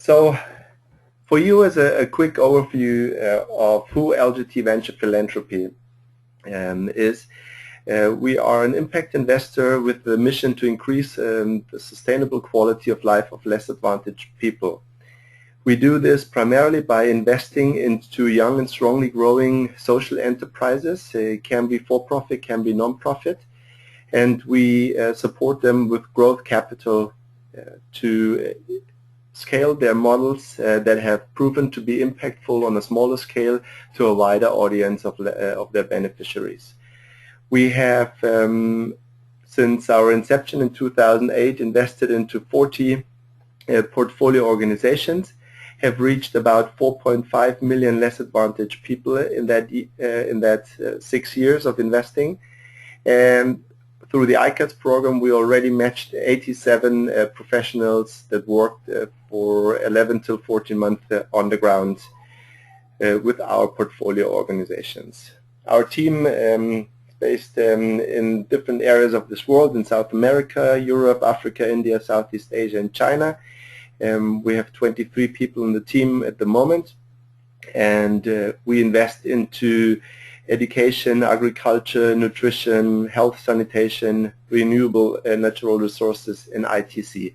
So, for you as a quick overview of who LGT Venture Philanthropy is, we are an impact investor with the mission to increase the sustainable quality of life of less advantaged people. We do this primarily by investing into young and strongly growing social enterprises. It can be for-profit, can be non-profit, and we support them with growth capital to scale their models that have proven to be impactful on a smaller scale to a wider audience of their beneficiaries. We have, since our inception in 2008, invested into 40 portfolio organizations, have reached about 4.5 million less advantaged people in that 6 years of investing. And through the ICats program, we already matched 87 professionals that worked for 11 till 14 months on the ground with our portfolio organizations. Our team is based in different areas of this world, in South America, Europe, Africa, India, Southeast Asia, and China. We have 23 people in the team at the moment, and we invest into education, agriculture, nutrition, health, sanitation, renewable natural resources, and ITC.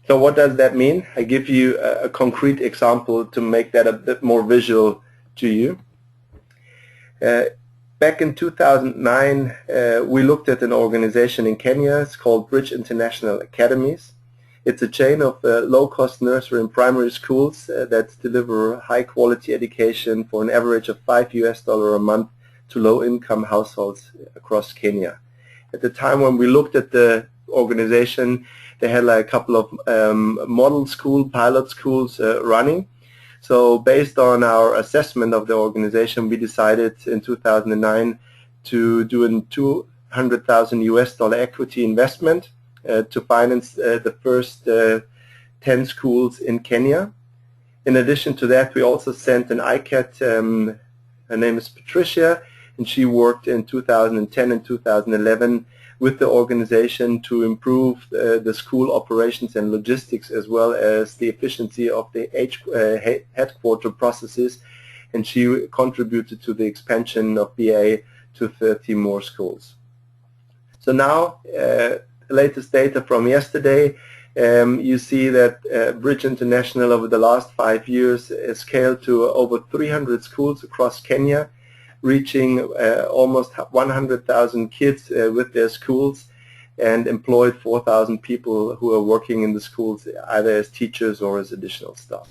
So what does that mean? I give you a concrete example to make that a bit more visual to you. Back in 2009, we looked at an organization in Kenya. It's called Bridge International Academies. It's a chain of low-cost nursery and primary schools that deliver high-quality education for an average of $5 a month to low-income households across Kenya. At the time when we looked at the organization, they had like a couple of model school, pilot schools running. So based on our assessment of the organization, we decided in 2009 to do a $200,000 equity investment to finance the first 10 schools in Kenya. In addition to that, we also sent an ICAT, her name is Patricia, and she worked in 2010 and 2011 with the organization to improve the school operations and logistics, as well as the efficiency of the headquarter processes, and she contributed to the expansion of BA to 30 more schools. So now, latest data from yesterday, you see that Bridge International over the last 5 years has scaled to over 300 schools across Kenya, reaching almost 100,000 kids with their schools, and employed 4,000 people who are working in the schools either as teachers or as additional staff.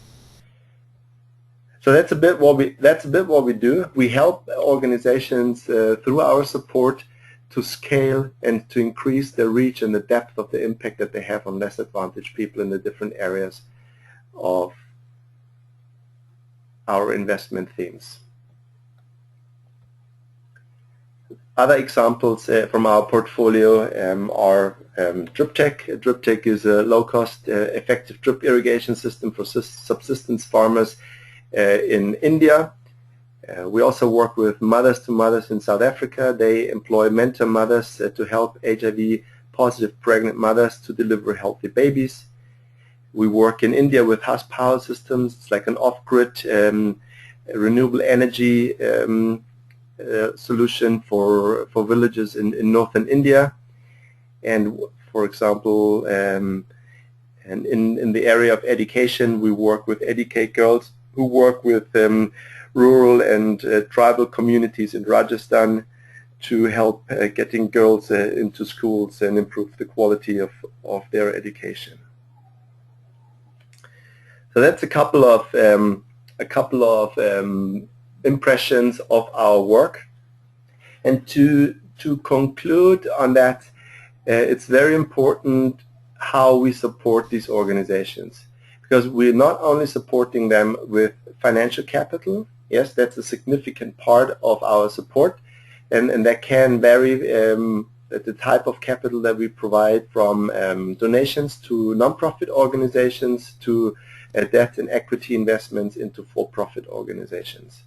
So that's a bit what we do. We help organizations through our support to scale and to increase the reach and the depth of the impact that they have on less advantaged people in the different areas of our investment themes. Other examples from our portfolio are DripTech. DripTech is a low-cost, effective drip irrigation system for subsistence farmers in India. We also work with Mothers to Mothers in South Africa. They employ mentor mothers to help HIV-positive pregnant mothers to deliver healthy babies. We work in India with Huss Power Systems. It's like an off-grid renewable energy solution for villages in northern India. And for example, and in the area of education, we work with Educate Girls, who work with rural and tribal communities in Rajasthan to help getting girls into schools and improve the quality of their education. So that's a couple of impressions of our work. And to conclude on that, it's very important how we support these organizations, because we're not only supporting them with financial capital. Yes, that's a significant part of our support, and that can vary the type of capital that we provide, from donations to non-profit organizations to debt and equity investments into for-profit organizations.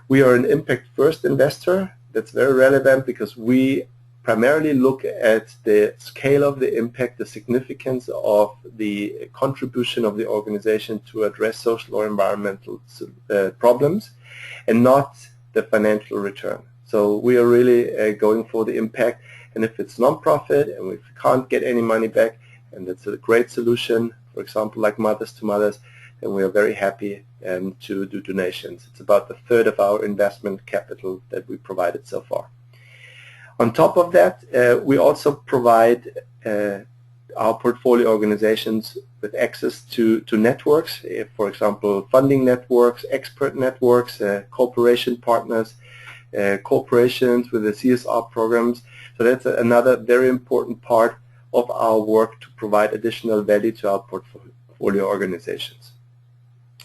We are an impact-first investor. That's very relevant because we primarily look at the scale of the impact, the significance of the contribution of the organization to address social or environmental problems, and not the financial return. So we are really going for the impact, and if it's non-profit and we can't get any money back, and that's a great solution, for example, like Mothers to Mothers, then we are very happy to do donations. It's about a third of our investment capital that we provided so far. On top of that, we also provide our portfolio organizations with access to networks, for example, funding networks, expert networks, cooperation partners, corporations with the CSR programs. So that's another very important part of our work to provide additional value to our portfolio organizations.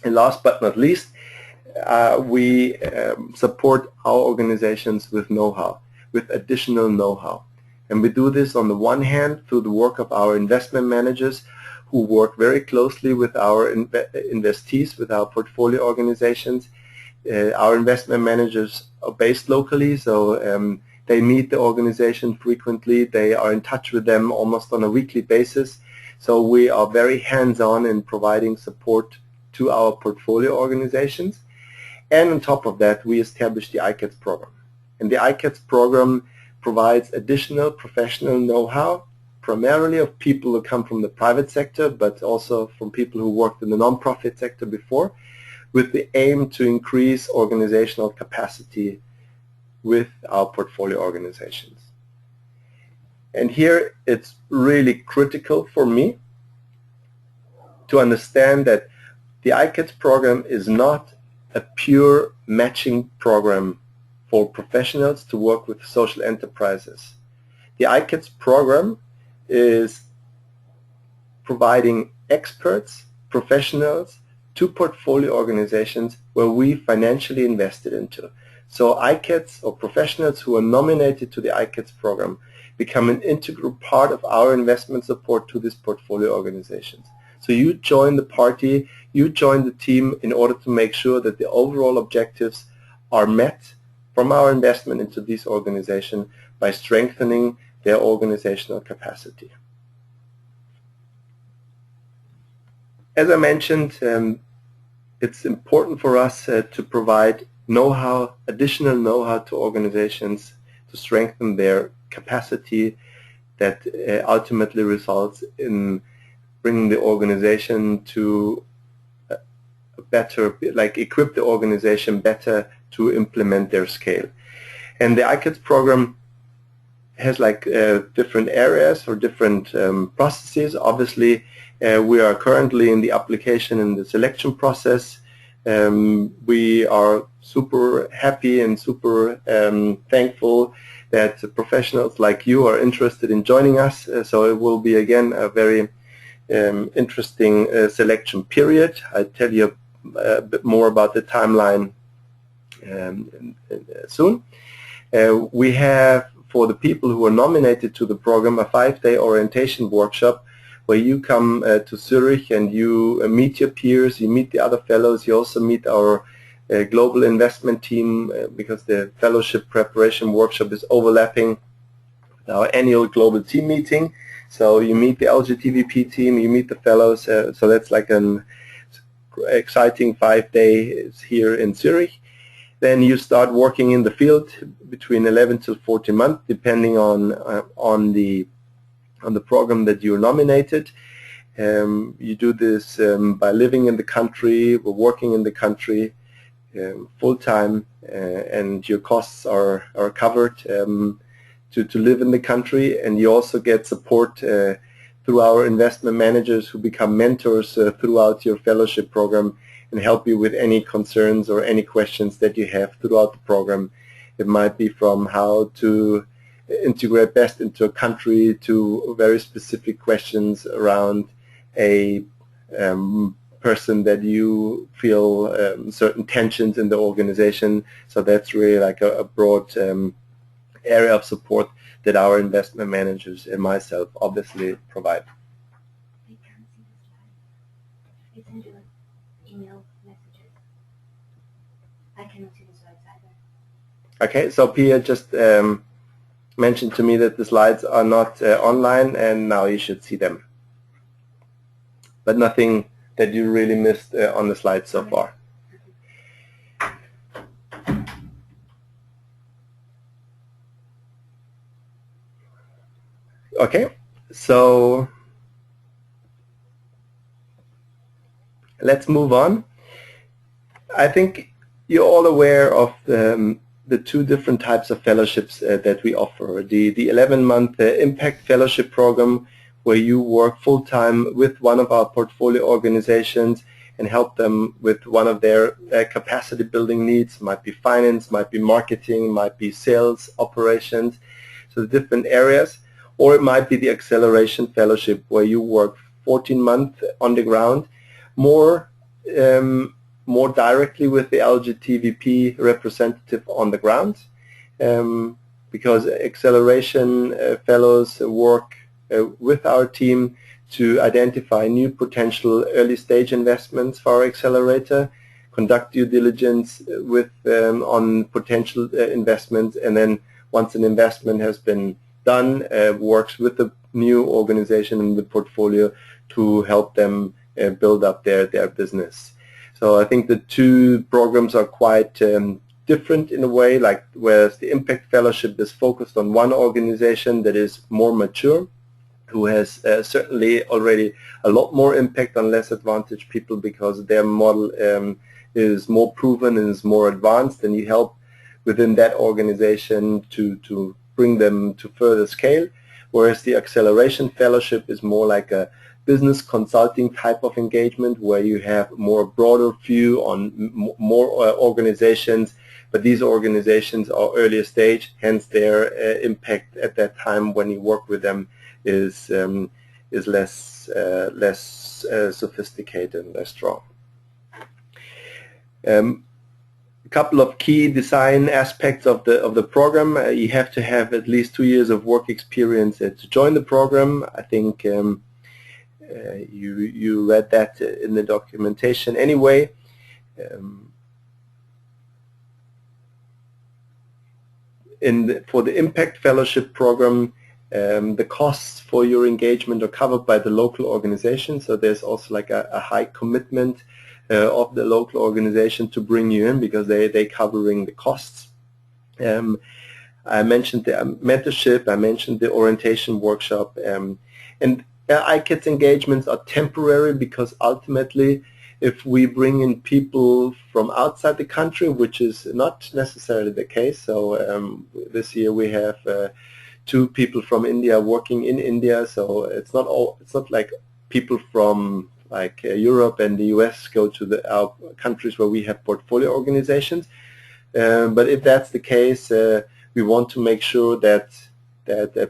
And last but not least, we support our organizations with know-how, with additional know-how. And we do this on the one hand through the work of our investment managers who work very closely with our investees, with our portfolio organizations. Our investment managers are based locally, so they meet the organization frequently. They are in touch with them almost on a weekly basis. So we are very hands-on in providing support to our portfolio organizations. And on top of that, we established the ICats program. And the ICats program provides additional professional know-how, primarily of people who come from the private sector, but also from people who worked in the non-profit sector before, with the aim to increase organizational capacity with our portfolio organizations. And here it's really critical for me to understand that the ICats program is not a pure matching program for professionals to work with social enterprises. The ICats program is providing experts, professionals, to portfolio organizations where we financially invested into. So ICats, or professionals who are nominated to the ICats program, become an integral part of our investment support to these portfolio organizations. So you join the party, you join the team in order to make sure that the overall objectives are met from our investment into these organizations by strengthening their organizational capacity. As I mentioned, it's important for us to provide know-how, additional know-how to organizations to strengthen their capacity that ultimately results in bringing the organization to a better, like equip the organization better to implement their scale. And the ICats program has like different areas or different processes. Obviously, we are currently in the application and the selection process. We are super happy and super thankful that professionals like you are interested in joining us. So it will be again a very interesting selection period. I'll tell you a bit more about the timeline soon. We have, for the people who are nominated to the program, a 5-day orientation workshop where you come to Zurich and you meet your peers, you meet the other fellows, you also meet our global investment team because the fellowship preparation workshop is overlapping with our annual global team meeting. So you meet the LGTVP team, you meet the fellows, so that's like an exciting 5 days here in Zurich. Then you start working in the field between 11 to 14 months, depending on the program that you're nominated. You do this by living in the country, or working in the country full time, and your costs are covered to live in the country, and you also get support through our investment managers who become mentors throughout your fellowship program and help you with any concerns or any questions that you have throughout the program. It might be from how to integrate best into a country to very specific questions around a person that you feel certain tensions in the organization. So that's really like a broad area of support that our investment managers and myself obviously provide. I can't see the slide. It's in the email messages. I cannot see the slides either. Okay, so Pia, just mentioned to me that the slides are not online, and now you should see them. But nothing that you really missed on the slides so far. Okay, so let's move on. I think you're all aware of the two different types of fellowships that we offer. The 11-month Impact Fellowship Program, where you work full-time with one of our portfolio organizations and help them with one of their capacity building needs. Might be finance, might be marketing, might be sales, operations, so the different areas. Or it might be the Acceleration Fellowship, where you work 14 months on the ground, more directly with the LGT VP representative on the ground, because Acceleration Fellows work with our team to identify new potential early stage investments for our accelerator, conduct due diligence with on potential investments, and then once an investment has been done, works with the new organization in the portfolio to help them build up their business. So I think the two programs are quite different in a way, like whereas the Impact Fellowship is focused on one organization that is more mature, who has certainly already a lot more impact on less advantaged people because their model is more proven and is more advanced, and you help within that organization to bring them to further scale. Whereas the Acceleration Fellowship is more like a business consulting type of engagement, where you have more broader view on more organizations, but these organizations are earlier stage, hence their impact at that time when you work with them is less sophisticated and less strong. A couple of key design aspects of the program. You have to have at least 2 years of work experience to join the program. I think you read that in the documentation anyway. For the Impact Fellowship Program, the costs for your engagement are covered by the local organization, so there's also like a high commitment of the local organization to bring you in, because they're covering the costs. I mentioned the mentorship, I mentioned the orientation workshop, and ICats engagements are temporary, because ultimately if we bring in people from outside the country, which is not necessarily the case, so this year we have 2 people from India working in India, so it's not like people from like Europe and the US go to our countries where we have portfolio organizations. But if that's the case, we want to make sure that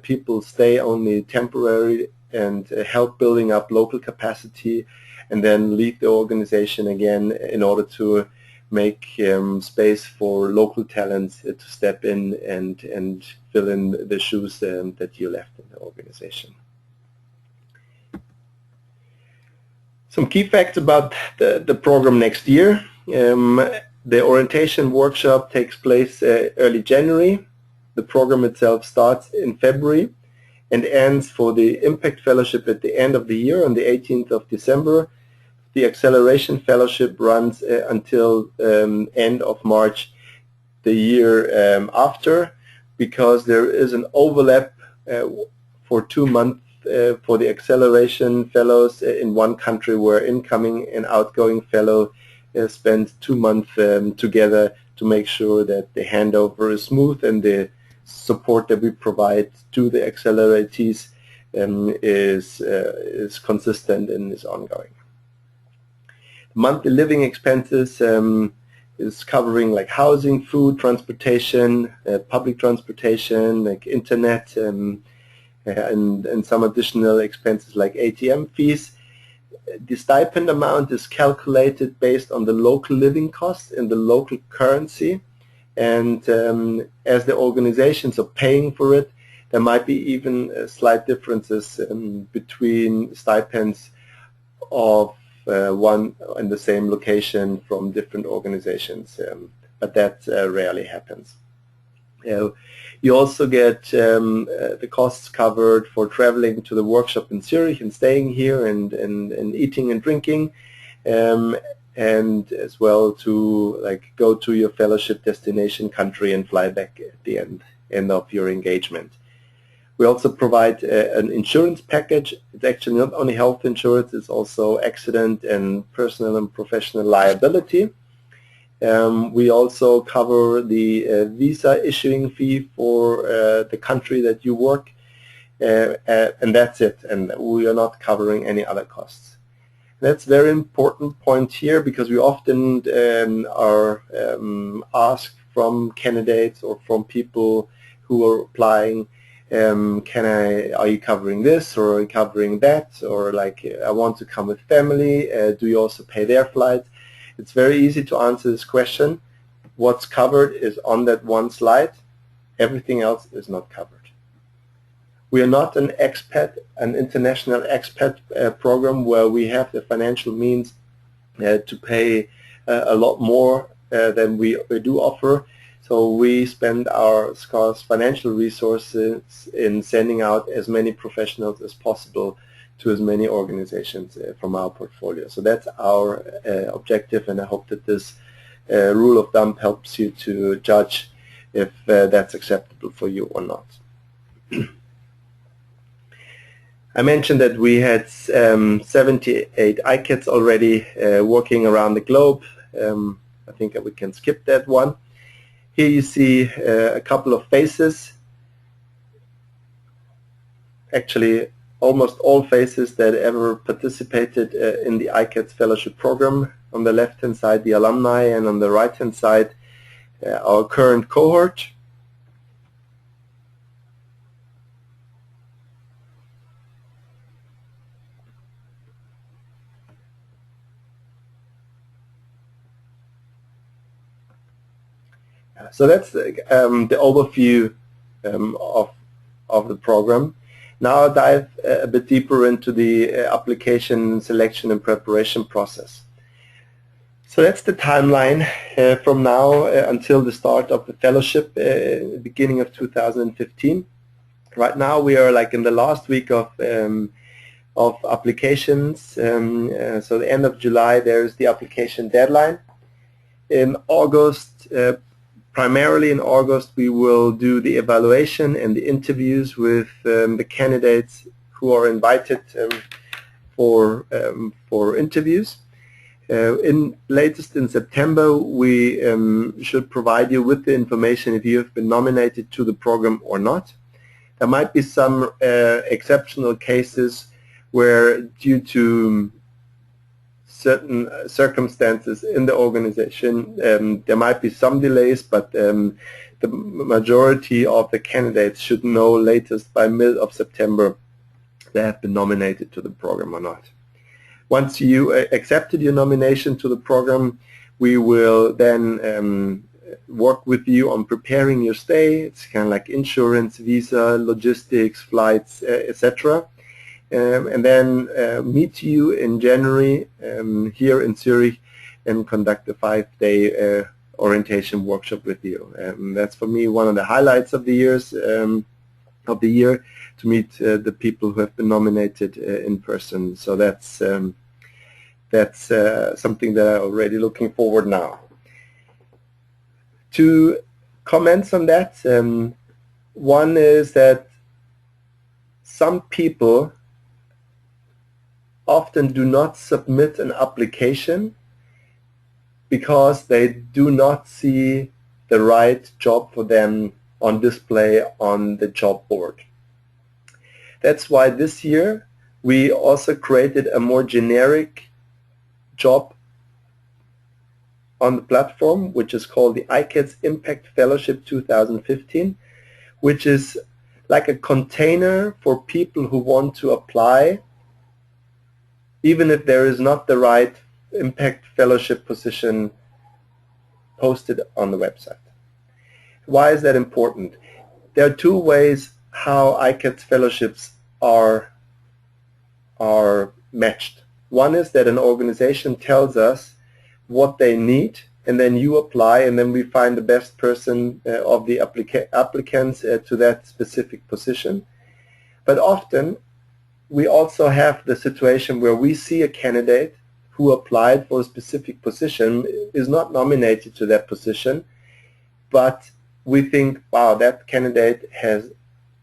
people stay only temporary and help building up local capacity, and then leave the organization again in order to make space for local talents to step in and fill in the shoes that you left in the organization. Some key facts about the program next year. The orientation workshop takes place early January. The program itself starts in February and ends for the Impact Fellowship at the end of the year on the 18th of December. The Acceleration Fellowship runs until end of March the year after, because there is an overlap for 2 months for the Acceleration Fellows in one country, where incoming and outgoing fellow spend 2 months together to make sure that the handover is smooth and the support that we provide to the accelerators is consistent and is ongoing. Monthly living expenses is covering like housing, food, transportation, public transportation, like internet, and some additional expenses like ATM fees. The stipend amount is calculated based on the local living costs in the local currency, and as the organizations are paying for it, there might be even slight differences between stipends of one and the same location from different organizations, but that rarely happens. You also get the costs covered for traveling to the workshop in Zurich and staying here and eating and drinking, and as well to go to your fellowship destination country and fly back at the end of your engagement. We also provide an insurance package. It's actually not only health insurance, it's also accident and personal and professional liability. We also cover the visa issuing fee for the country that you work, and that's it, and we are not covering any other costs. That's a very important point here, because we often are asked from candidates or from people who are applying, are you covering this, or are you covering that, or I want to come with family, do you also pay their flights? It's very easy to answer this question. What's covered is on that one slide. Everything else is not covered. We are not an international expat program where we have the financial means to pay a lot more than we do offer. So we spend our scarce financial resources in sending out as many professionals as possible to as many organizations from our portfolio. So that's our objective, and I hope that this rule of thumb helps you to judge if that's acceptable for you or not. I mentioned that we had 78 ICats already working around the globe. I think we can skip that one. Here you see a couple of faces. Actually, almost all faces that ever participated in the ICats Fellowship Program. On the left-hand side, the alumni, and on the right-hand side, our current cohort. So that's the overview of the program. Now I'll dive a bit deeper into the application selection and preparation process. So that's the timeline from now until the start of the fellowship, beginning of 2015. Right now we are in the last week of applications. So the end of July, there's the application deadline. In August, primarily in August, we will do the evaluation and the interviews with the candidates who are invited for interviews. Latest in September, we should provide you with the information if you have been nominated to the program or not. There might be some exceptional cases where, due to certain circumstances in the organization, there might be some delays, but the majority of the candidates should know latest by mid of September they have been nominated to the program or not. Once you accepted your nomination to the program, we will then work with you on preparing your stay. It's kind of like insurance, visa, logistics, flights, etc. And then meet you in January here in Zurich and conduct a 5-day orientation workshop with you. That's for me one of the highlights of the year, to meet the people who have been nominated in person. So that's something that I'm already looking forward now. Two comments on that. One is that some people often do not submit an application because they do not see the right job for them on display on the job board. That's why this year we also created a more generic job on the platform, which is called the ICats Impact Fellowship 2015, which is like a container for people who want to apply, even if there is not the right Impact Fellowship position posted on the website. Why is that important? There are two ways how ICats Fellowships are matched. One is that an organization tells us what they need and then you apply, and then we find the best person of the applicants to that specific position. But often we also have the situation where we see a candidate who applied for a specific position, is not nominated to that position, but we think, wow, that candidate has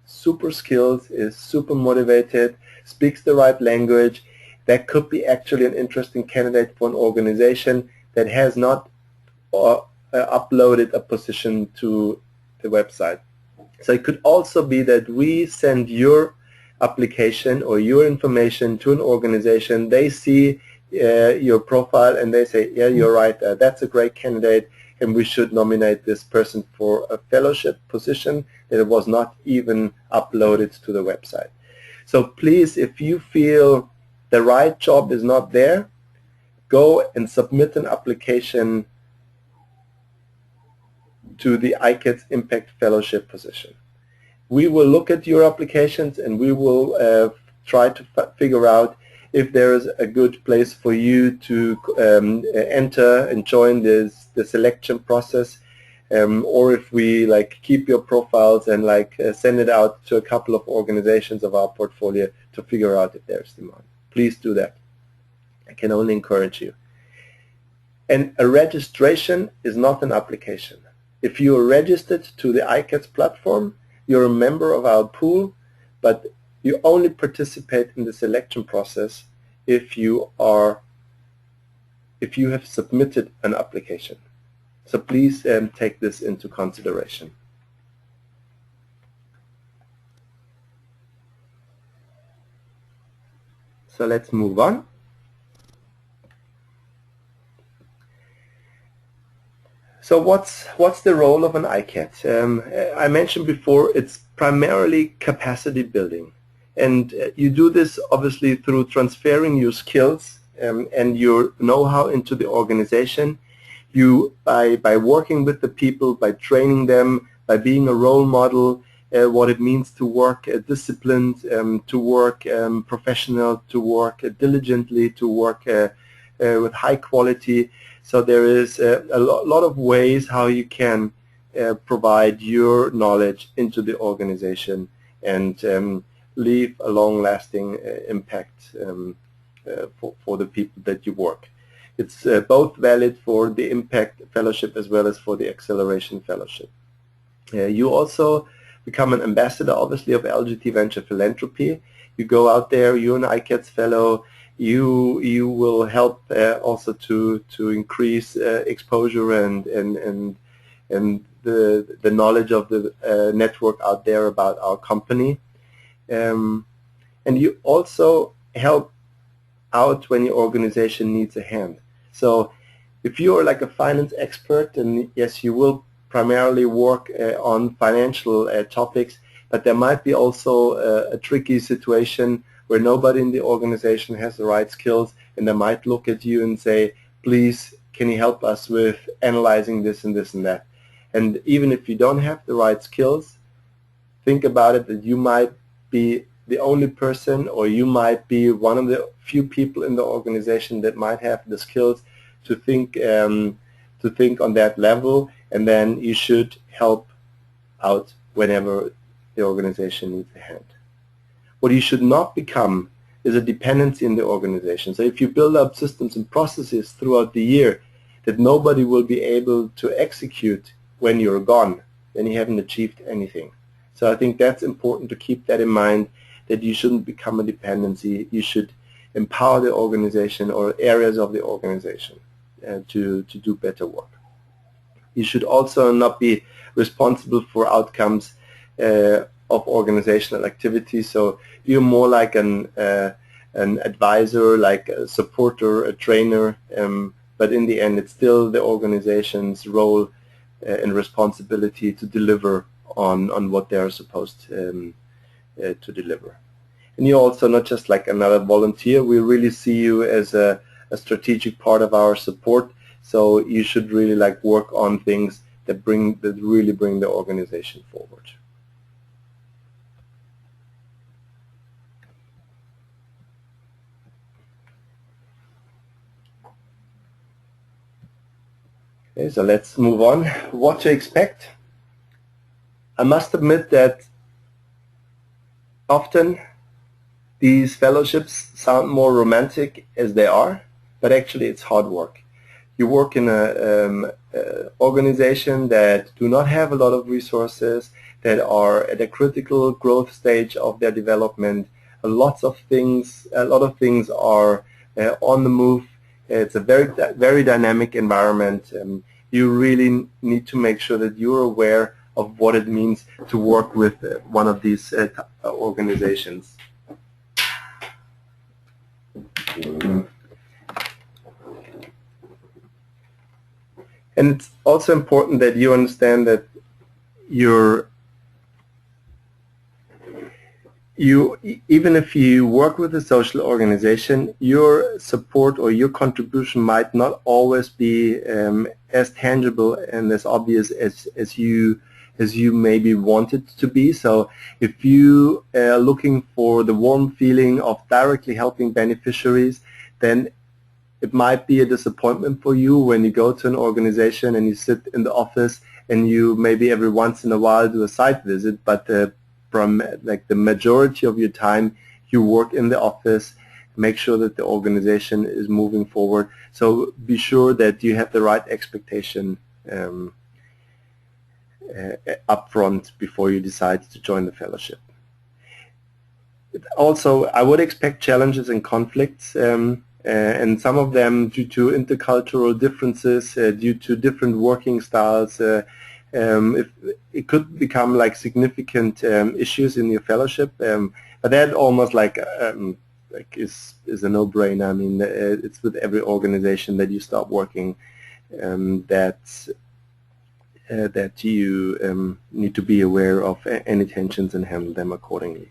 super skills, is super motivated, speaks the right language. That could be actually an interesting candidate for an organization that has not uploaded a position to the website. So it could also be that we send your application or your information to an organization. They see your profile and they say, yeah, you're right, that's a great candidate, and we should nominate this person for a fellowship position that was not even uploaded to the website. So please, if you feel the right job is not there, go and submit an application to the ICats Impact Fellowship position. We will look at your applications and we will try to figure out if there is a good place for you to enter and join the selection process, or if we keep your profiles and send it out to a couple of organizations of our portfolio to figure out if there's demand. Please do that. I can only encourage you. And a registration is not an application. If you are registered to the ICats platform, you're a member of our pool, but you only participate in the selection process if you have submitted an application. So please take this into consideration. So let's move on. So what's the role of an ICAT? I mentioned before, it's primarily capacity building, and you do this obviously through transferring your skills and your know-how into the organization. You by working with the people, by training them, by being a role model, what it means to work disciplined, to work professional, to work diligently, to work with high quality. So there is a lot of ways how you can provide your knowledge into the organization and leave a long-lasting impact for the people that you work. It's both valid for the Impact Fellowship as well as for the Acceleration Fellowship. You also become an ambassador, obviously, of LGT Venture Philanthropy. You go out there, you're an ICATS Fellow. You will help also to increase exposure and the knowledge of the network out there about our company, and you also help out when your organization needs a hand. So if you are like a finance expert, and yes, you will primarily work on financial topics, but there might be also a tricky situation where nobody in the organization has the right skills, and they might look at you and say, please, can you help us with analyzing this and this and that? And even if you don't have the right skills, think about it that you might be the only person, or you might be one of the few people in the organization that might have the skills to think on that level, and then you should help out whenever the organization needs a hand. What you should not become is a dependency in the organization. So if you build up systems and processes throughout the year that nobody will be able to execute when you're gone, then you haven't achieved anything. So I think that's important to keep that in mind, that you shouldn't become a dependency. You should empower the organization or areas of the organization to do better work. You should also not be responsible for outcomes of organizational activities. So you're more like an advisor, like a supporter, a trainer, but in the end it's still the organization's role and responsibility to deliver on what they are supposed to deliver. And you're also not just like another volunteer. We really see you as a strategic part of our support. So you should really like work on things that really bring the organization forward. Okay, so let's move on. What to expect? I must admit that often these fellowships sound more romantic as they are, but actually it's hard work. You work in a organization that do not have a lot of resources, that are at a critical growth stage of their development. A lot of things are on the move. It's a very dynamic environment. You really need to make sure that you're aware of what it means to work with one of these organizations. And it's also important that you understand that even if you work with a social organization, your support or your contribution might not always be as tangible and as obvious as you maybe want it to be. So if you are looking for the warm feeling of directly helping beneficiaries, then it might be a disappointment for you when you go to an organization and you sit in the office and you maybe every once in a while do a site visit, but from like the majority of your time you work in the office, make sure that the organization is moving forward. So be sure that you have the right expectation up front before you decide to join the fellowship. Also, I would expect challenges and conflicts, and some of them due to intercultural differences, due to different working styles. If it could become like significant issues in your fellowship, but that almost like is a no-brainer. I mean, it's with every organization that you start working that you need to be aware of any tensions and handle them accordingly.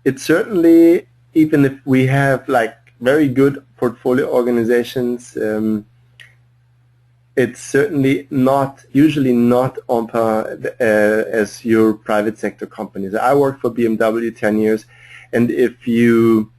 It's certainly, even if we have like very good portfolio organizations, it's certainly usually not on par as your private sector companies. I worked for BMW 10 years, and if you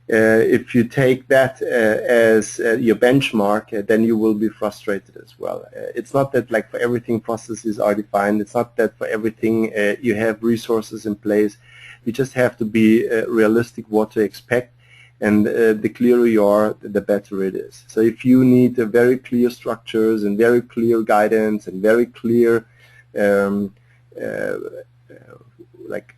take that as your benchmark, then you will be frustrated as well. It's not that like for everything processes are defined. It's not that for everything you have resources in place. You just have to be realistic what to expect, and the clearer you are, the better it is. So if you need very clear structures and very clear guidance and very clear like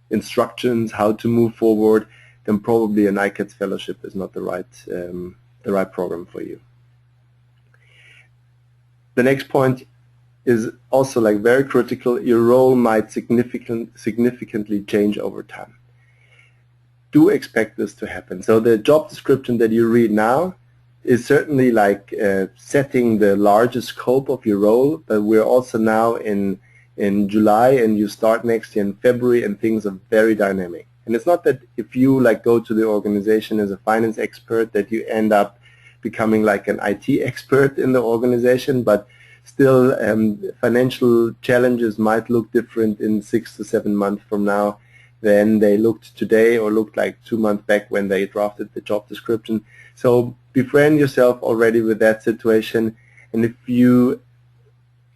instructions how to move forward, then probably an ICats Fellowship is not the right program for you. The next point is also like very critical. Your role might significantly change over time. Do expect this to happen. So the job description that you read now is certainly like setting the larger scope of your role, but we're also now in July, and you start next year in February, and things are very dynamic. And it's not that if you like go to the organization as a finance expert that you end up becoming like an IT expert in the organization, but still financial challenges might look different in 6 to 7 months from now than they looked today or looked like 2 months back when they drafted the job description. So befriend yourself already with that situation, and if you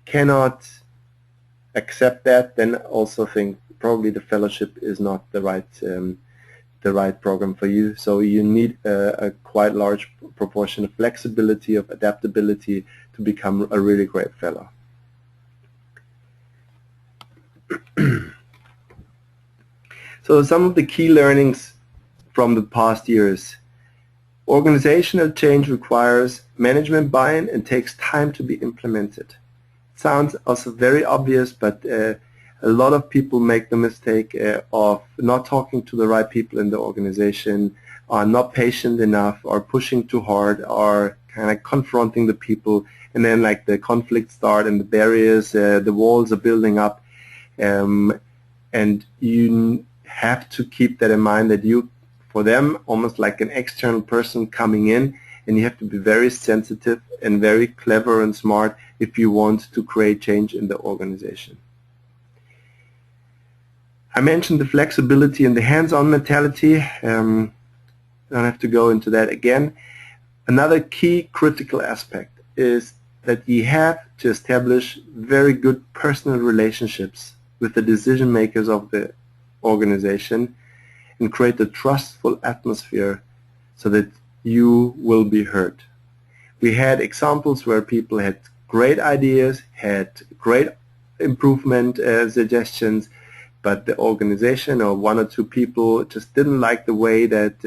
cannot accept that, then also think probably the fellowship is not the right program for you. So you need a quite large proportion of flexibility, of adaptability to become a really great fellow. So some of the key learnings from the past years. Organizational change requires management buy-in and takes time to be implemented. Sounds also very obvious, but a lot of people make the mistake of not talking to the right people in the organization, are not patient enough, are pushing too hard, are kind of confronting the people, and then like the conflicts start and the barriers, the walls are building up, and you have to keep that in mind that you, for them, almost like an external person coming in, and you have to be very sensitive and very clever and smart if you want to create change in the organization. I mentioned the flexibility and the hands-on mentality. I don't have to go into that again. Another key critical aspect is that you have to establish very good personal relationships with the decision makers of the organization and create a trustful atmosphere so that you will be heard. We had examples where people had great ideas, had great improvement suggestions, but the organization or one or two people just didn't like the way that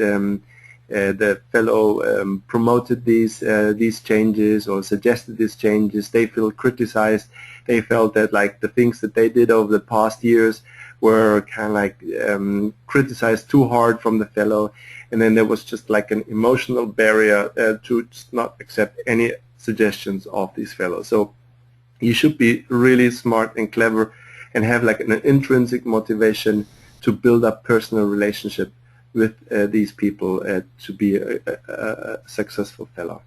the fellow promoted these changes or suggested these changes. They feel criticized. They felt that like the things that they did over the past years were kind of like criticized too hard from the fellow, and then there was just like an emotional barrier to just not accept any suggestions of these fellows. So you should be really smart and clever and have like an intrinsic motivation to build up personal relationship with these people to be a successful fellow.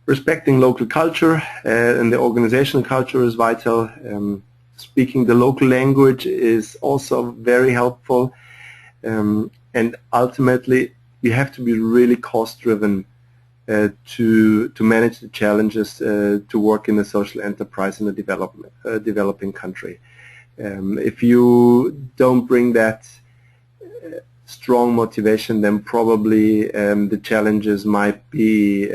Respecting local culture and the organizational culture is vital. Speaking the local language is also very helpful, and ultimately you have to be really cost-driven to manage the challenges to work in a social enterprise in a developing country. If you don't bring that strong motivation, then probably the challenges might be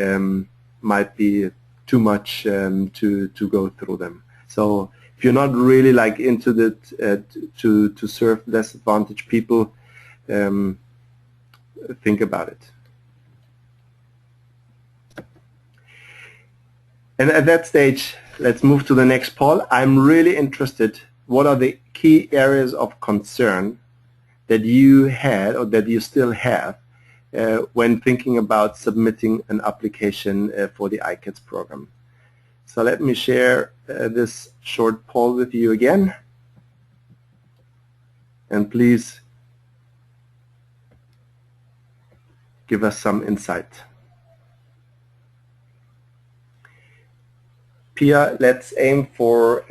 too much to go through them. So if you're not really like into that to serve less advantaged people, think about it. And at that stage, let's move to the next poll. I'm really interested, what are the key areas of concern that you had or that you still have when thinking about submitting an application for the ICats program? So let me share this short poll with you again. And please give us some insight. Pia, let's aim for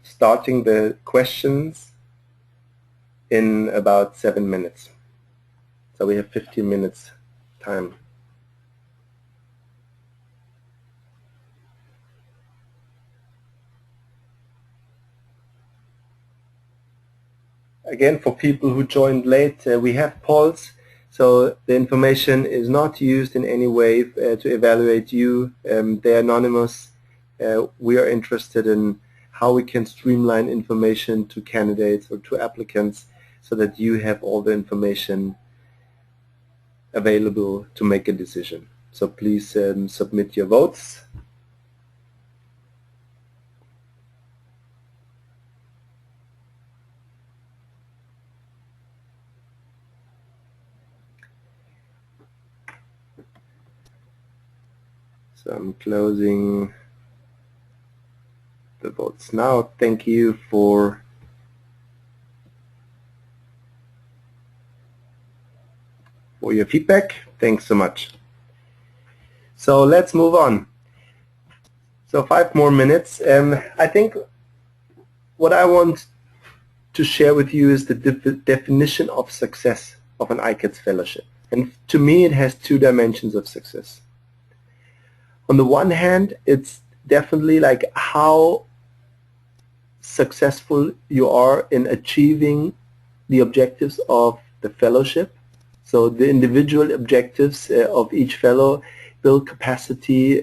starting the questions in about 7 minutes. So we have 15 minutes time. Again, for people who joined late, we have polls. So the information is not used in any way to evaluate you. They're anonymous. We are interested in how we can streamline information to candidates or to applicants so that you have all the information available to make a decision. So please submit your votes. So I'm closing the votes now. Thank you for your feedback. Thanks so much. So let's move on. So 5 more minutes. I think what I want to share with you is the definition of success of an ICats fellowship. And to me, it has 2 dimensions of success. On the one hand, it's definitely like how successful you are in achieving the objectives of the fellowship. So the individual objectives of each fellow, build capacity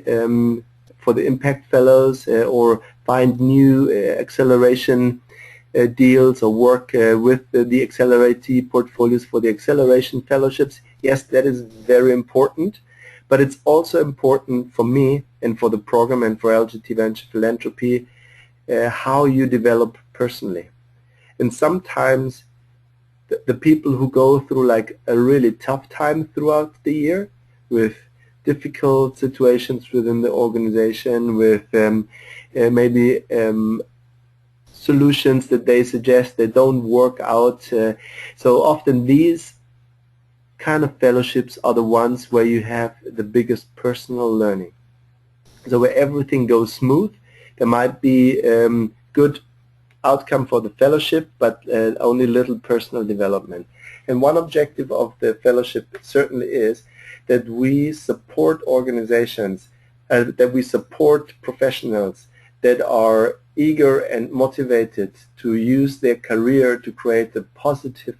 for the impact fellows or find new acceleration deals or work with the Accelerate portfolios for the acceleration fellowships. Yes, that is very important, but it's also important for me and for the program and for LGT Venture Philanthropy how you develop personally. And sometimes the people who go through like a really tough time throughout the year with difficult situations within the organization, with maybe solutions that they suggest that don't work out. So often these kind of fellowships are the ones where you have the biggest personal learning. So where everything goes smooth, there might be good outcome for the fellowship, but only little personal development. And one objective of the fellowship certainly is that we support organizations, that we support professionals that are eager and motivated to use their career to create a positive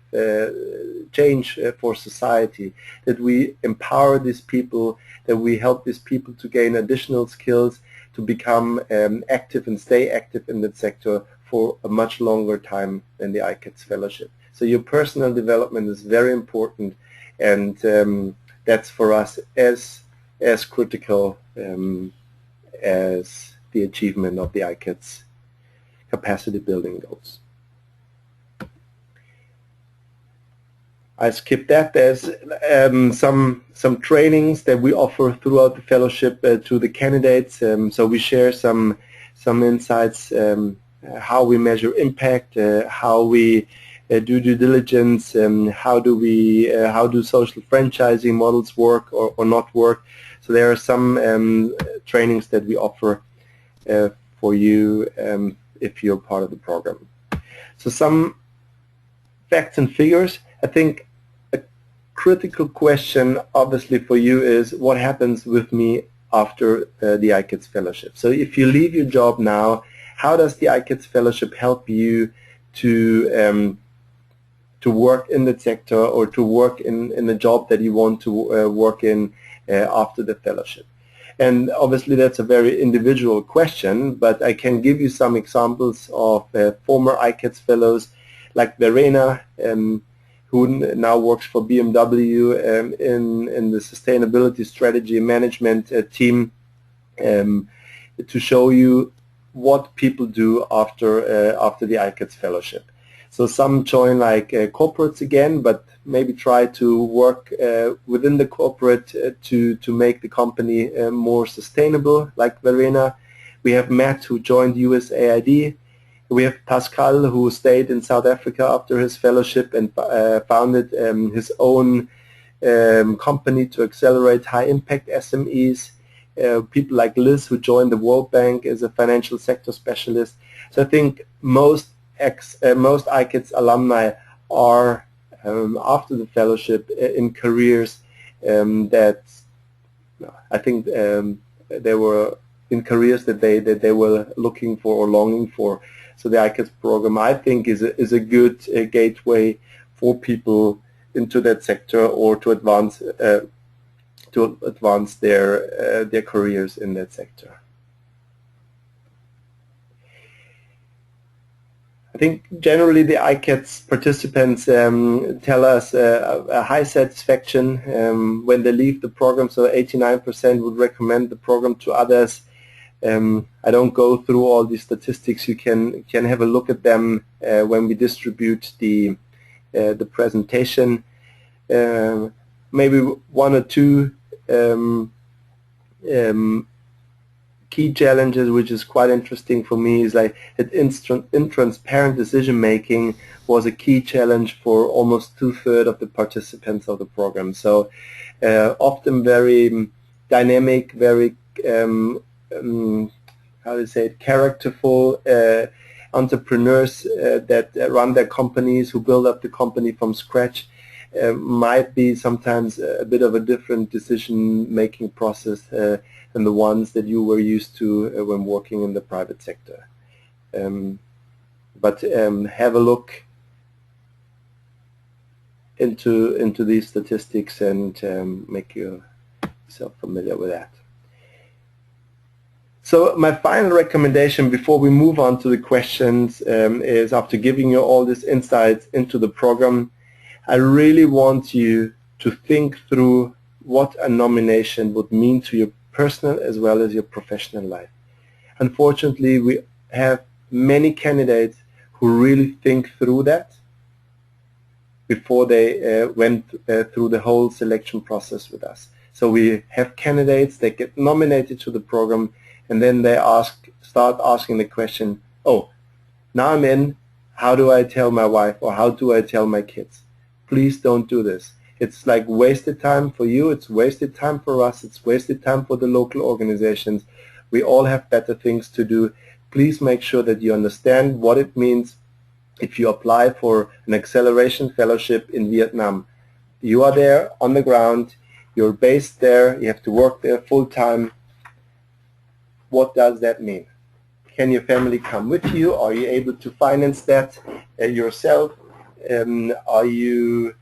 change for society, that we empower these people, that we help these people to gain additional skills to become active and stay active in that sector for a much longer time than the ICats Fellowship. So your personal development is very important, and that's for us as critical as the achievement of the ICats capacity building goals. I skipped that. There's some trainings that we offer throughout the fellowship to the candidates. So we share some insights, how we measure impact, how we do due diligence, how do social franchising models work or not work. So there are some trainings that we offer for you if you're part of the program. So some facts and figures. I think a critical question obviously for you is what happens with me after the ICats Fellowship. So if you leave your job now, how does the ICats Fellowship help you to work in the sector or to work in the job that you want to work in after the fellowship? And obviously that's a very individual question, but I can give you some examples of former ICats fellows like Verena, who now works for BMW in the sustainability strategy management team, to show you what people do after the ICats Fellowship. So some join like corporates again, but maybe try to work within the corporate to make the company more sustainable, like Verena. We have Matt, who joined USAID. We have Pascal, who stayed in South Africa after his fellowship and founded his own company to accelerate high-impact SMEs. People like Liz, who joined the World Bank as a financial sector specialist. So I think most ICats alumni are after the fellowship in careers that I think they were in careers that they were looking for or longing for. So the ICats program, I think, is a good gateway for people into that sector or to advance their careers in that sector. I think generally the ICats participants tell us a high satisfaction when they leave the program. So 89% would recommend the program to others. I don't go through all these statistics. You can have a look at them when we distribute the presentation. Maybe one or two key challenges, which is quite interesting for me, is like that intransparent decision making was a key challenge for almost 2/3 of the participants of the program. So often very dynamic, very how do you say it, characterful entrepreneurs that run their companies, who build up the company from scratch, might be sometimes a bit of a different decision-making process than the ones that you were used to when working in the private sector. But have a look into these statistics and make yourself familiar with that. So my final recommendation before we move on to the questions is, after giving you all these insights into the program, I really want you to think through what a nomination would mean to your personal as well as your professional life. Unfortunately, we have many candidates who really think through that before they went through the whole selection process with us. So we have candidates that get nominated to the program, and then they start asking the question, oh, now I'm in, how do I tell my wife or how do I tell my kids? Please don't do this. It's like wasted time for you, it's wasted time for us, it's wasted time for the local organizations. We all have better things to do. Please make sure that you understand what it means if you apply for an acceleration fellowship in Vietnam. You are there on the ground, You're based there, you have to work there full-time. What does that mean? Can your family come with you? Are you able to finance that yourself? Are you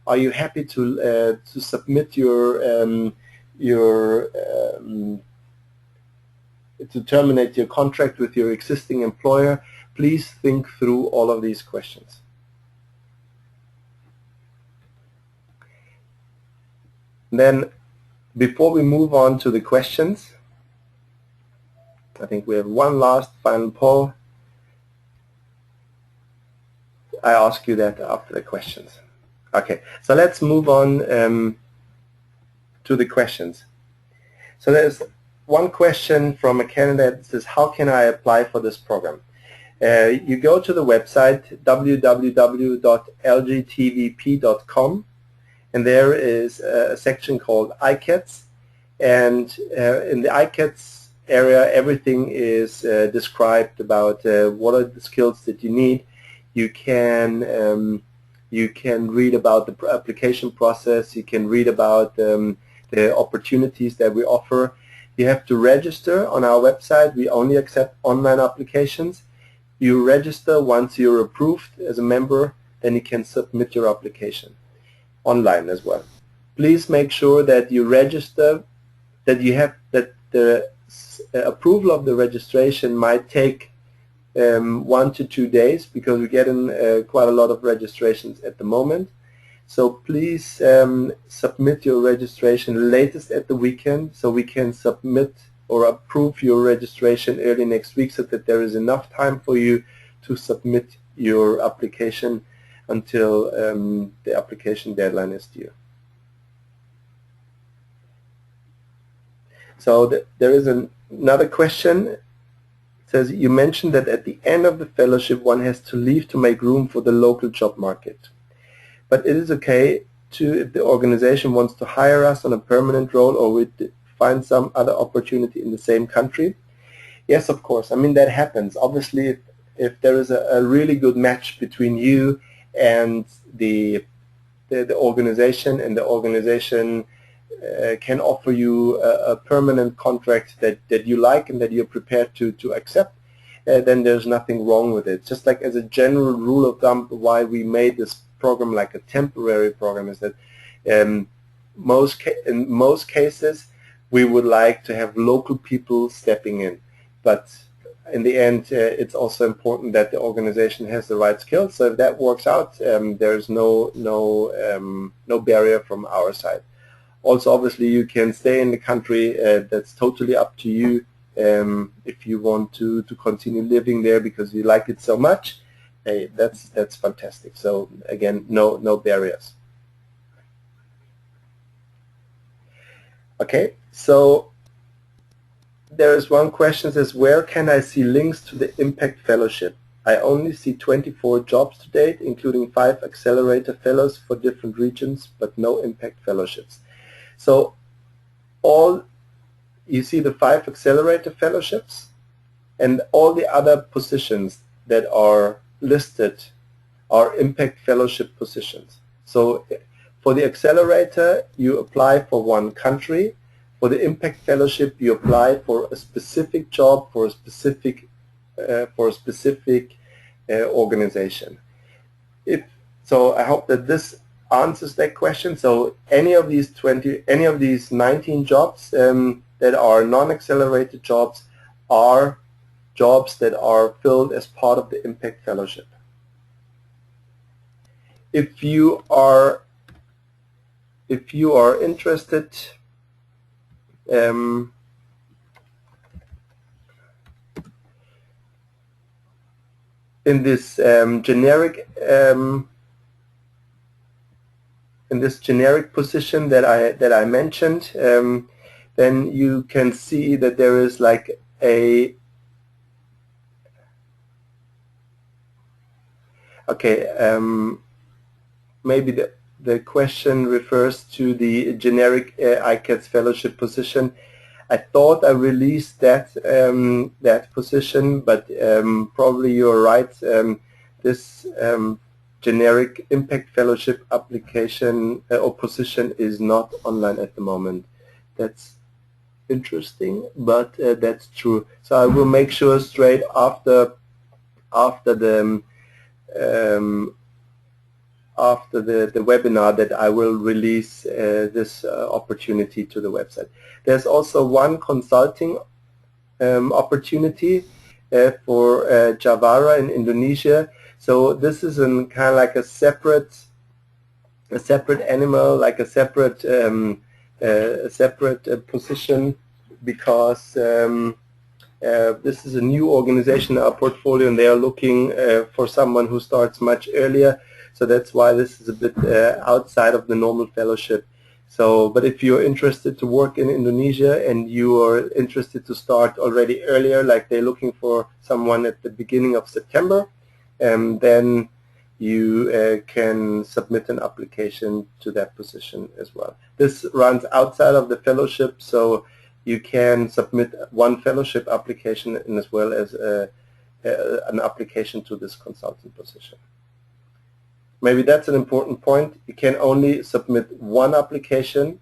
happy to submit to terminate your contract with your existing employer? Please think through all of these questions. Then, before we move on to the questions, I think we have one last final poll. I ask you that after the questions. Okay, so let's move on to the questions. So there's one question from a candidate that says, how can I apply for this program? You go to the website www.lgtvp.com, and there is a section called ICats, and in the ICats area everything is described about what are the skills that you need. You can read about the application process, you can read about the opportunities that we offer. You have to register on our website. We only accept online applications. You register. Once you're approved as a member, then you can submit your application online as well. Please make sure that you register, that the approval of the registration might take 1 to 2 days, because we get in quite a lot of registrations at the moment. So please submit your registration latest at the weekend, so we can submit or approve your registration early next week, so that there is enough time for you to submit your application until the application deadline is due. So there is another question. It says, you mentioned that at the end of the fellowship one has to leave to make room for the local job market. But it is okay if the organization wants to hire us on a permanent role, or we find some other opportunity in the same country. Yes, of course. I mean, that happens. Obviously, if there is a really good match between you and the organization, and the organization can offer you a permanent contract that you like and that you're prepared to accept, then there's nothing wrong with it. Just like as a general rule of thumb, why we made this program like a temporary program is that in most cases we would like to have local people stepping in, but in the end it's also important that the organization has the right skills. So if that works out, there's no barrier from our side. Also, obviously, you can stay in the country. That's totally up to you. If you want to continue living there because you like it so much, hey, that's fantastic. So again, no barriers. Okay, so there is one question that says, where can I see links to the Impact Fellowship? I only see 24 jobs to date, including 5 accelerator fellows for different regions, but no Impact Fellowships. So you see the 5 accelerator fellowships, and all the other positions that are listed are Impact Fellowship positions. So for the accelerator, you apply for one country. For the Impact Fellowship, you apply for a specific job for a specific organization. So I hope that this answers that question. So any of these 19 jobs that are non-accelerated jobs are jobs that are filled as part of the Impact Fellowship. If you are interested in this generic position that I mentioned, then you can see that there is like a maybe the question refers to the generic ICats Fellowship position. I thought I released that position, but probably you're right. This generic impact fellowship application or position is not online at the moment. That's interesting, but that's true. So I will make sure straight after the webinar that I will release this opportunity to the website. There's also one consulting opportunity for Jawara in Indonesia. So this is kind of like a separate animal, like a separate position, because this is a new organization in our portfolio, and they are looking for someone who starts much earlier. So that's why this is a bit outside of the normal fellowship. So, but if you're interested to work in Indonesia and you are interested to start already earlier, like they're looking for someone at the beginning of September, then you can submit an application to that position as well. This runs outside of the fellowship, so you can submit one fellowship application and as well as an application to this consultant position. Maybe that's an important point. You can only submit one application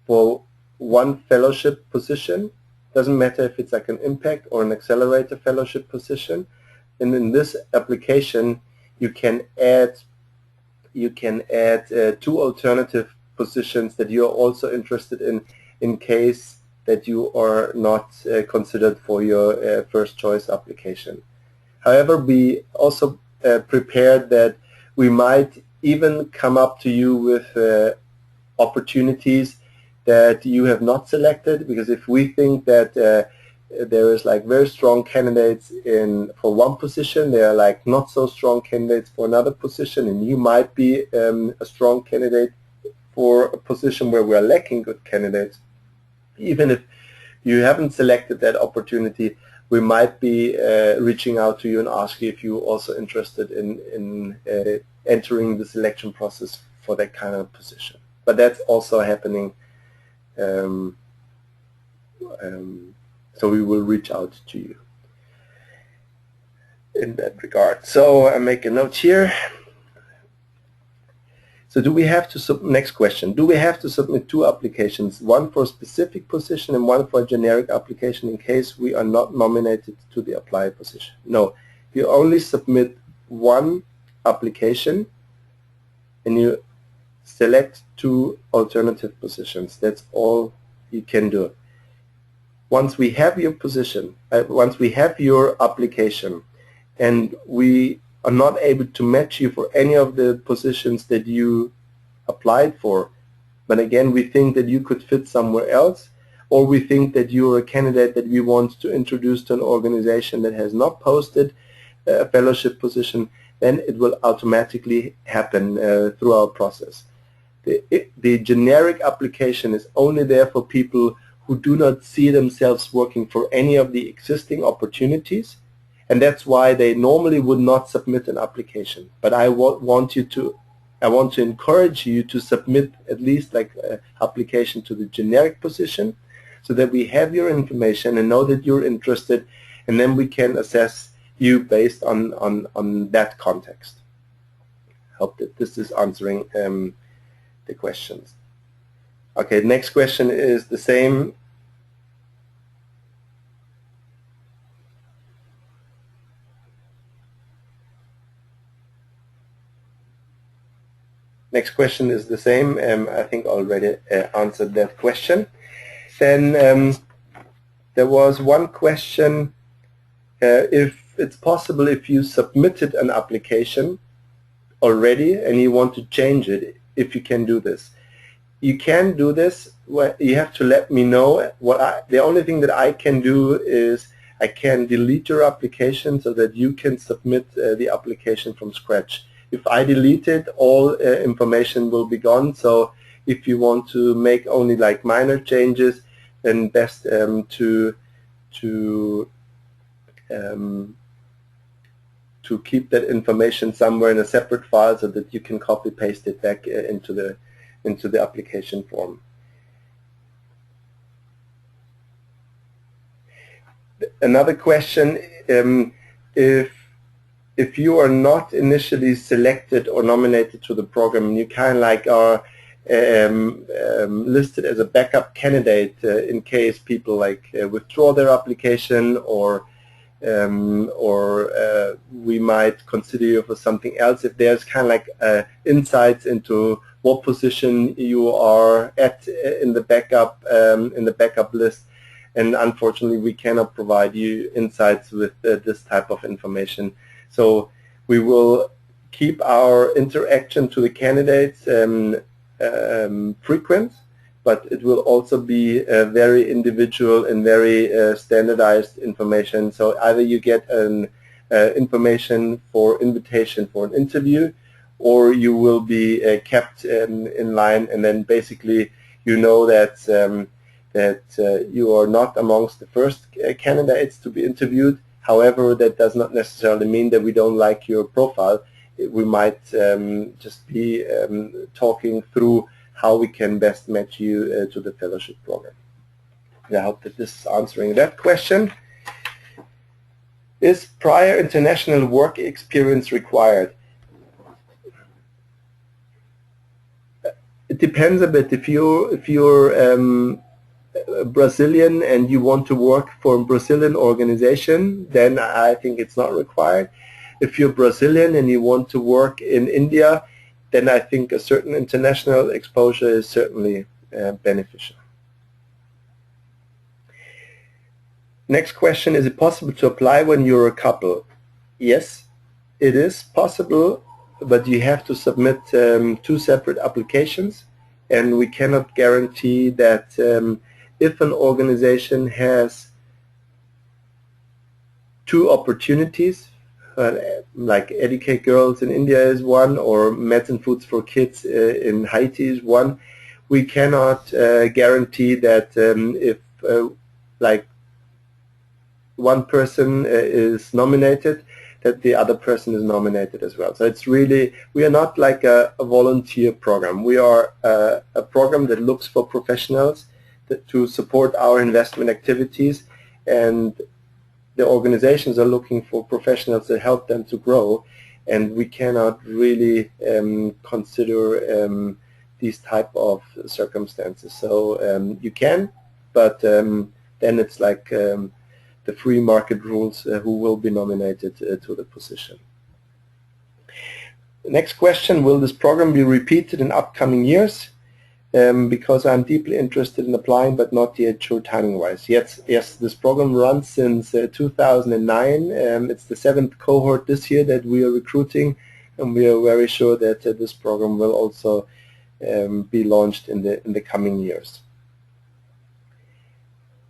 for one fellowship position. Doesn't matter if it's like an impact or an accelerator fellowship position. And in this application, you can add two alternative positions that you are also interested in case that you are not considered for your first choice application. However, be also prepared that we might even come up to you with opportunities that you have not selected, because if we think that there is like very strong candidates for one position, there are like not so strong candidates for another position, and you might be a strong candidate for a position where we are lacking good candidates. Even if you haven't selected that opportunity, we might be reaching out to you and ask you if you're also interested in entering the selection process for that kind of position. But that's also happening. So we will reach out to you in that regard. So I make a note here. So do we have to next question, do we have to submit two applications, one for a specific position and one for a generic application in case we are not nominated to the applied position? No, you only submit one application and you select two alternative positions. That's all you can do. Once we have your position, once we have your application and we are not able to match you for any of the positions that you applied for, but again we think that you could fit somewhere else, or we think that you're a candidate that we want to introduce to an organization that has not posted a fellowship position, then it will automatically happen through our process. The generic application is only there for people who do not see themselves working for any of the existing opportunities, and that's why they normally would not submit an application. But I want to encourage you to submit at least like an application to the generic position, so that we have your information and know that you're interested, and then we can assess you based on that context. Hope that this is answering the questions. Okay, next question is the same. Next question is the same. I think I already answered that question. Then there was one question, if it's possible, if you submitted an application already and you want to change it, if you can do this. You can do this. You have to let me know. The only thing that I can do is I can delete your application so that you can submit the application from scratch. If I delete it, all information will be gone. So if you want to make only like minor changes, then best to keep that information somewhere in a separate file so that you can copy paste it back into the application form. Another question, if if you are not initially selected or nominated to the program, you kind of like are listed as a backup candidate in case people like withdraw their application, or we might consider you for something else. If there's kind of like insights into what position you are at in the backup list, and unfortunately we cannot provide you insights with this type of information. So we will keep our interaction to the candidates frequent, but it will also be very individual and very standardized information. So either you get an information for invitation for an interview, or you will be kept in line, and then basically you know that you are not amongst the first candidates to be interviewed. However, that does not necessarily mean that we don't like your profile. We might just be talking through how we can best match you to the fellowship program. I hope that this is answering that question. Is prior international work experience required? It depends a bit. If you're Brazilian and you want to work for a Brazilian organization, then I think it's not required. If you're Brazilian and you want to work in India, then I think a certain international exposure is certainly beneficial. Next question, is it possible to apply when you're a couple? Yes, it is possible, but you have to submit 2 separate applications, and we cannot guarantee that if an organization has 2 opportunities, like Educate Girls in India is one, or Medicine Foods for Kids in Haiti is one, we cannot guarantee that if like one person is nominated, that the other person is nominated as well. So it's really, we are not like a volunteer program. We are a program that looks for professionals to support our investment activities, and the organizations are looking for professionals that help them to grow, and we cannot really consider these type of circumstances. So you can, but then it's like the free market rules who will be nominated to the position. The next question, will this program be repeated in upcoming years? Because I'm deeply interested in applying, but not yet sure timing-wise. Yes, this program runs since 2009. It's the 7th cohort this year that we are recruiting, and we are very sure that this program will also be launched in the coming years.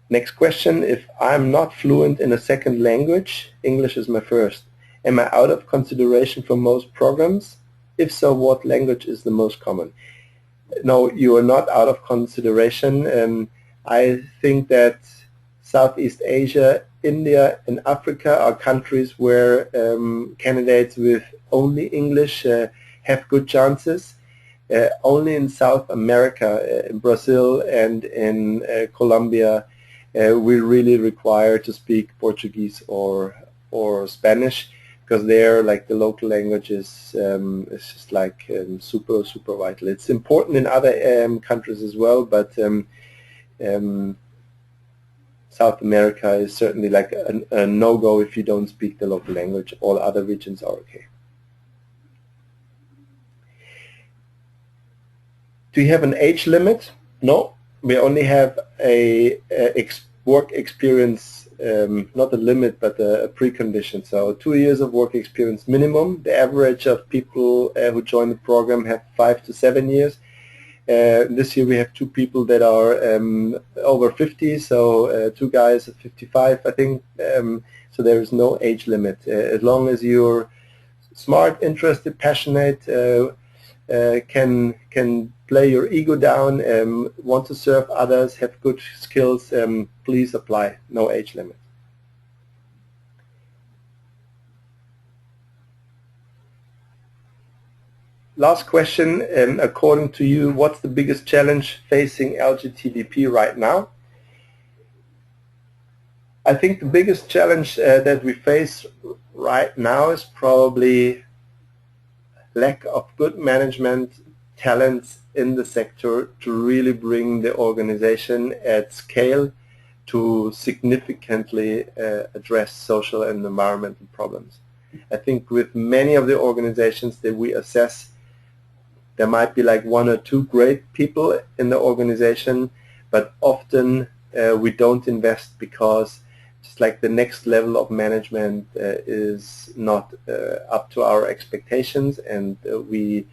Next question, if I'm not fluent in a second language, English is my first, am I out of consideration for most programs? If so, what language is the most common? No, you are not out of consideration. I think that Southeast Asia, India, and Africa are countries where candidates with only English have good chances. Only in South America, in Brazil and in Colombia, we really require to speak Portuguese or Spanish, because there, like, the local language is just like super vital. It's important in other countries as well, but South America is certainly like a no-go if you don't speak the local language. All other regions are okay. Do you have an age limit? No, we only have a work experience, not a limit, but a precondition. So 2 years of work experience minimum. The average of people who join the program have 5 to 7 years. This year we have 2 people that are over 50, so 2 guys at 55, I think. So there is no age limit. As long as you're smart, interested, passionate, can play your ego down, want to serve others, have good skills, please apply. No age limit. Last question, according to you, what's the biggest challenge facing LGTVP right now? I think the biggest challenge that we face right now is probably lack of good management talents in the sector to really bring the organization at scale to significantly address social and environmental problems. I think with many of the organizations that we assess, there might be like one or two great people in the organization, but often we don't invest because just like the next level of management is not up to our expectations, and we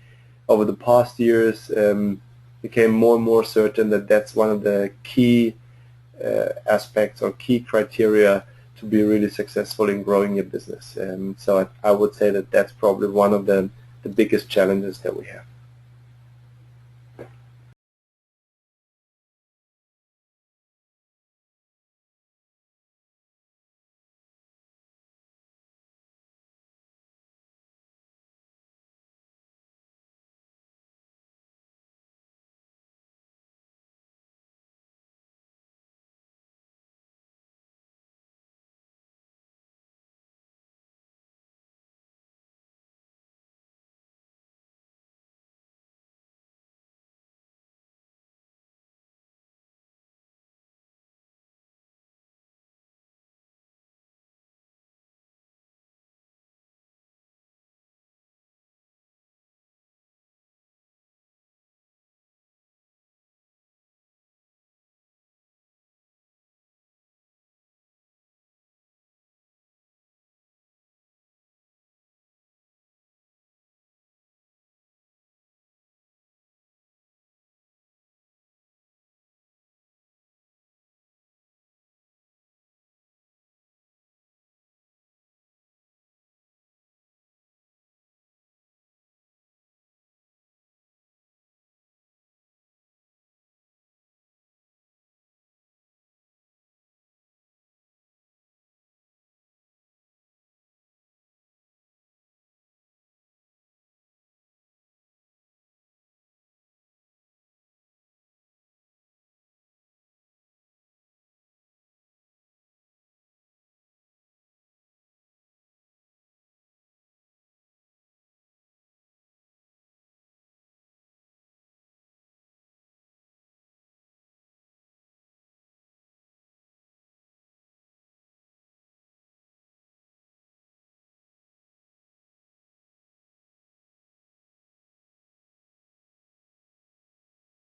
over the past years became more and more certain that that's one of the key aspects or key criteria to be really successful in growing your business. So I would say that that's probably one of the biggest challenges that we have.